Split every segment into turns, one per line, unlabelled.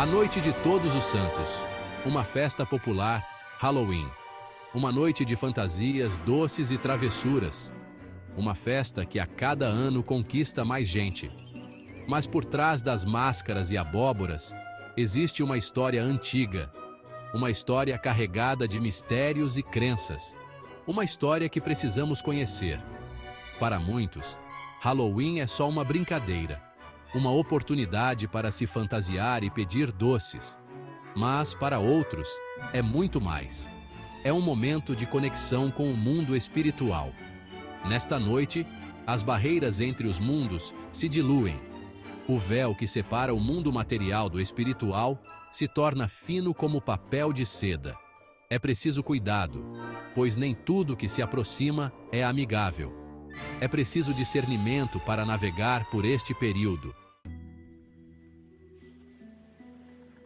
A noite de Todos os Santos, uma festa popular, Halloween. Uma noite de fantasias, doces e travessuras. Uma festa que a cada ano conquista mais gente. Mas por trás das máscaras e abóboras, existe uma história antiga. Uma história carregada de mistérios e crenças. Uma história que precisamos conhecer. Para muitos, Halloween é só uma brincadeira. Uma oportunidade para se fantasiar e pedir doces. Mas, para outros, é muito mais. É um momento de conexão com o mundo espiritual. Nesta noite, as barreiras entre os mundos se diluem. O véu que separa o mundo material do espiritual se torna fino como papel de seda. É preciso cuidado, pois nem tudo que se aproxima é amigável. É preciso discernimento para navegar por este período.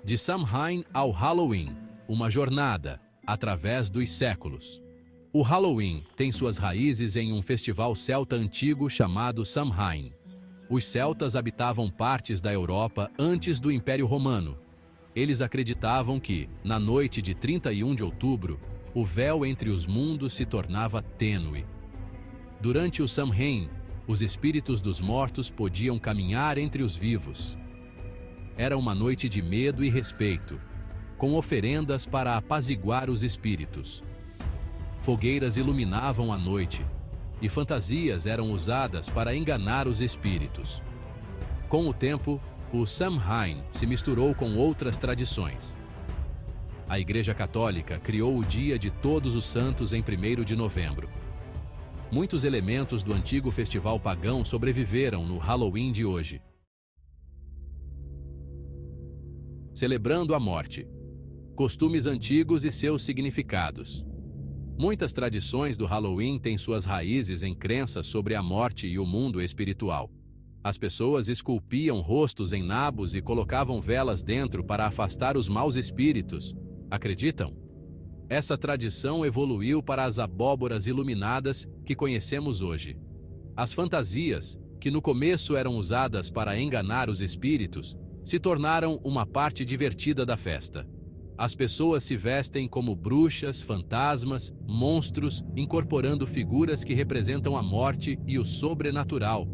De Samhain ao Halloween, uma jornada, através dos séculos. O Halloween tem suas raízes em um festival celta antigo chamado Samhain. Os celtas habitavam partes da Europa antes do Império Romano. Eles acreditavam que, na noite de 31 de outubro, o véu entre os mundos se tornava tênue. Durante o Samhain, os espíritos dos mortos podiam caminhar entre os vivos. Era uma noite de medo e respeito, com oferendas para apaziguar os espíritos. Fogueiras iluminavam a noite, e fantasias eram usadas para enganar os espíritos. Com o tempo, o Samhain se misturou com outras tradições. A Igreja Católica criou o Dia de Todos os Santos em 1º de novembro. Muitos elementos do antigo festival pagão sobreviveram no Halloween de hoje. Celebrando a morte. Costumes antigos e seus significados. Muitas tradições do Halloween têm suas raízes em crenças sobre a morte e o mundo espiritual. As pessoas esculpiam rostos em nabos e colocavam velas dentro para afastar os maus espíritos. Acreditam? Essa tradição evoluiu para as abóboras iluminadas que conhecemos hoje. As fantasias, que no começo eram usadas para enganar os espíritos, se tornaram uma parte divertida da festa. As pessoas se vestem como bruxas, fantasmas, monstros, incorporando figuras que representam a morte e o sobrenatural.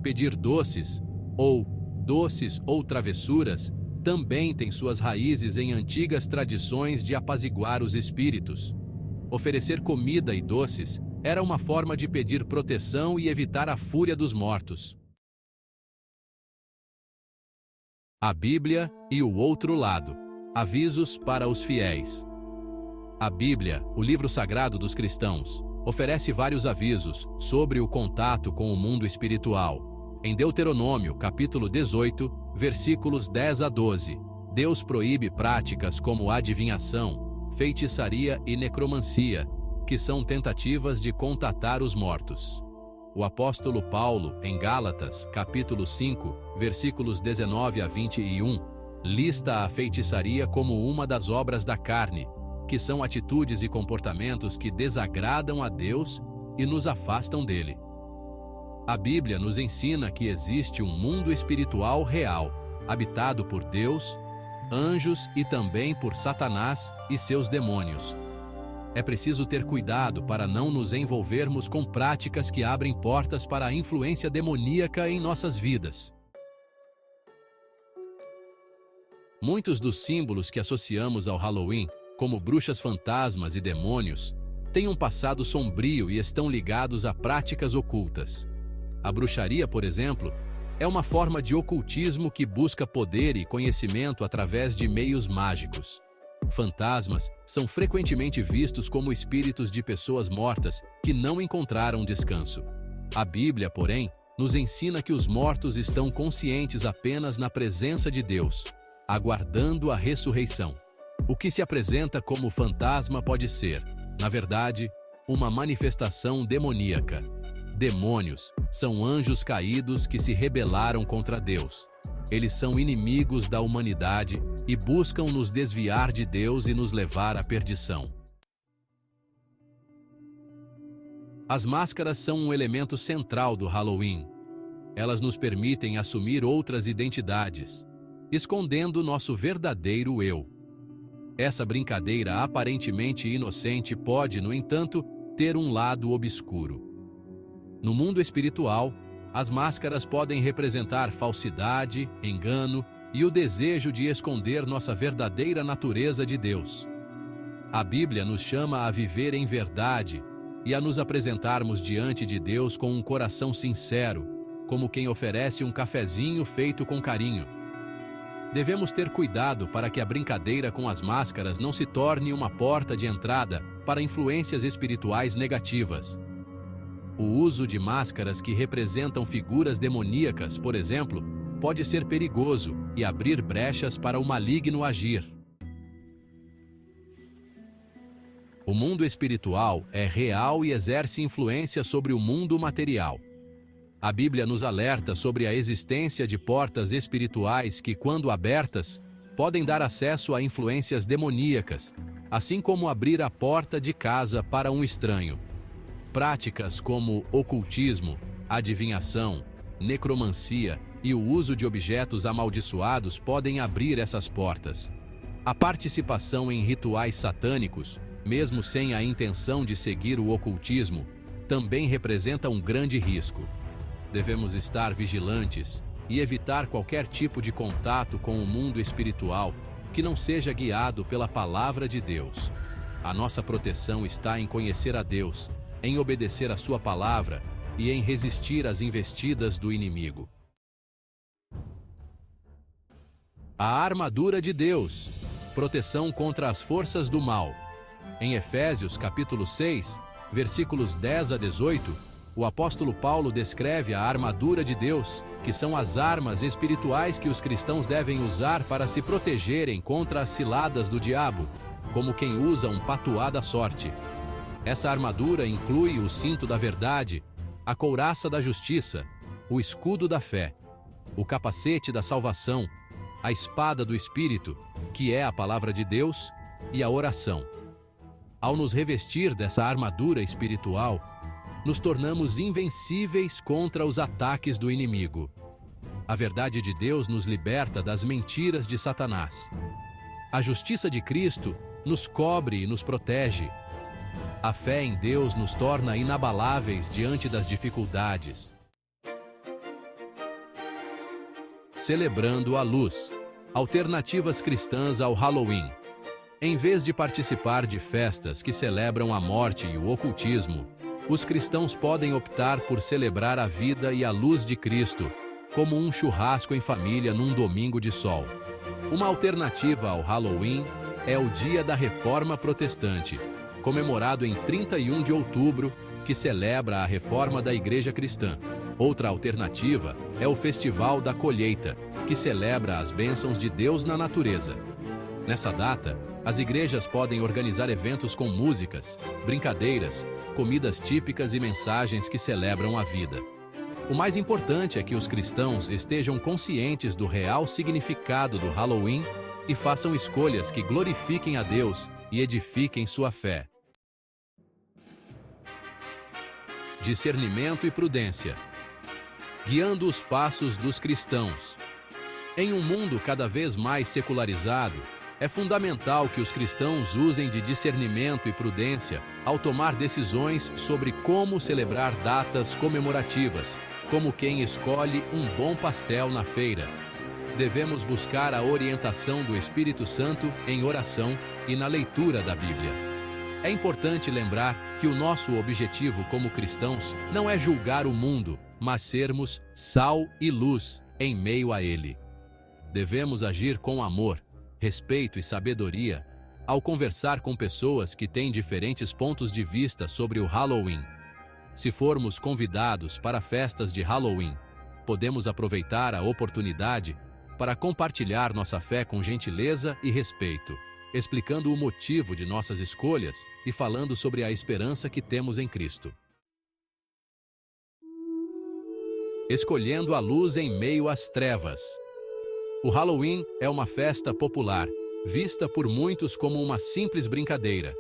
Pedir doces ou travessuras também tem suas raízes em antigas tradições de apaziguar os espíritos. Oferecer comida e doces era uma forma de pedir proteção e evitar a fúria dos mortos. A Bíblia e o outro lado. Avisos para os fiéis. A Bíblia, o livro sagrado dos cristãos, oferece vários avisos sobre o contato com o mundo espiritual. Em Deuteronômio, capítulo 18, versículos 10 a 12, Deus proíbe práticas como adivinhação, feitiçaria e necromancia, que são tentativas de contatar os mortos. O apóstolo Paulo, em Gálatas, capítulo 5, versículos 19 a 21, lista a feitiçaria como uma das obras da carne, que são atitudes e comportamentos que desagradam a Deus e nos afastam dele. A Bíblia nos ensina que existe um mundo espiritual real, habitado por Deus, anjos e também por Satanás e seus demônios. É preciso ter cuidado para não nos envolvermos com práticas que abrem portas para a influência demoníaca em nossas vidas. Muitos dos símbolos que associamos ao Halloween, como bruxas fantasmas e demônios, têm um passado sombrio e estão ligados a práticas ocultas. A bruxaria, por exemplo, é uma forma de ocultismo que busca poder e conhecimento através de meios mágicos. Fantasmas são frequentemente vistos como espíritos de pessoas mortas que não encontraram descanso. A Bíblia, porém, nos ensina que os mortos estão conscientes apenas na presença de Deus, aguardando a ressurreição. O que se apresenta como fantasma pode ser, na verdade, uma manifestação demoníaca. Demônios são anjos caídos que se rebelaram contra Deus. Eles são inimigos da humanidade e buscam nos desviar de Deus e nos levar à perdição. As máscaras são um elemento central do Halloween. Elas nos permitem assumir outras identidades. escondendo nosso verdadeiro eu. Essa brincadeira aparentemente inocente pode, no entanto, ter um lado obscuro. No mundo espiritual, as máscaras podem representar falsidade, engano e o desejo de esconder nossa verdadeira natureza de Deus. A Bíblia nos chama a viver em verdade e a nos apresentarmos diante de Deus com um coração sincero, como quem oferece um cafezinho feito com carinho. Devemos ter cuidado para que a brincadeira com as máscaras não se torne uma porta de entrada para influências espirituais negativas. O uso de máscaras que representam figuras demoníacas, por exemplo, pode ser perigoso e abrir brechas para o maligno agir. O mundo espiritual é real e exerce influência sobre o mundo material. A Bíblia nos alerta sobre a existência de portas espirituais que, quando abertas, podem dar acesso a influências demoníacas, assim como abrir a porta de casa para um estranho. Práticas como ocultismo, adivinhação, necromancia e o uso de objetos amaldiçoados podem abrir essas portas. A participação em rituais satânicos, mesmo sem a intenção de seguir o ocultismo, também representa um grande risco. Devemos estar vigilantes e evitar qualquer tipo de contato com o mundo espiritual que não seja guiado pela palavra de Deus. A nossa proteção está em conhecer a Deus, em obedecer a sua palavra e em resistir às investidas do inimigo. A armadura de Deus, proteção contra as forças do mal. Em Efésios capítulo 6, versículos 10 a 18, o apóstolo Paulo descreve a armadura de Deus, que são as armas espirituais que os cristãos devem usar para se protegerem contra as ciladas do diabo, como quem usa um patuá da sorte. Essa armadura inclui o cinto da verdade, a couraça da justiça, o escudo da fé, o capacete da salvação, a espada do Espírito, que é a palavra de Deus, e a oração. Ao nos revestir dessa armadura espiritual, nos tornamos invencíveis contra os ataques do inimigo. A verdade de Deus nos liberta das mentiras de Satanás. A justiça de Cristo nos cobre e nos protege. A fé em Deus nos torna inabaláveis diante das dificuldades. Celebrando a luz. Alternativas cristãs ao Halloween. Em vez de participar de festas que celebram a morte e o ocultismo, os cristãos podem optar por celebrar a vida e a luz de Cristo, como um churrasco em família num domingo de sol. Uma alternativa ao Halloween é o Dia da Reforma Protestante, comemorado em 31 de outubro, que celebra a reforma da Igreja Cristã. Outra alternativa é o Festival da Colheita, que celebra as bênçãos de Deus na natureza. Nessa data, as igrejas podem organizar eventos com músicas, brincadeiras, comidas típicas e mensagens que celebram a vida. O mais importante é que os cristãos estejam conscientes do real significado do Halloween e façam escolhas que glorifiquem a Deus e edifiquem sua fé. Discernimento e prudência. Guiando os passos dos cristãos. Em um mundo cada vez mais secularizado, é fundamental que os cristãos usem de discernimento e prudência ao tomar decisões sobre como celebrar datas comemorativas, como quem escolhe um bom pastel na feira. Devemos buscar a orientação do Espírito Santo em oração e na leitura da Bíblia. É importante lembrar que o nosso objetivo como cristãos não é julgar o mundo, mas sermos sal e luz em meio a ele. Devemos agir com amor, respeito e sabedoria ao conversar com pessoas que têm diferentes pontos de vista sobre o Halloween. Se formos convidados para festas de Halloween, podemos aproveitar a oportunidade para compartilhar nossa fé com gentileza e respeito, explicando o motivo de nossas escolhas e falando sobre a esperança que temos em Cristo. Escolhendo a luz em meio às trevas. O Halloween é uma festa popular, vista por muitos como uma simples brincadeira.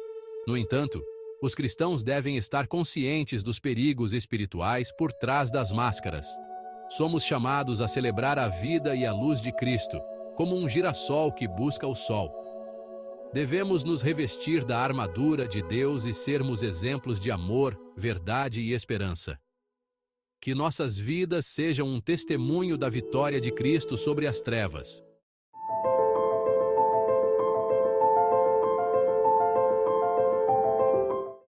No entanto, os cristãos devem estar conscientes dos perigos espirituais por trás das máscaras. Somos chamados a celebrar a vida e a luz de Cristo, como um girassol que busca o sol. Devemos nos revestir da armadura de Deus e sermos exemplos de amor, verdade e esperança. Que nossas vidas sejam um testemunho da vitória de Cristo sobre as trevas.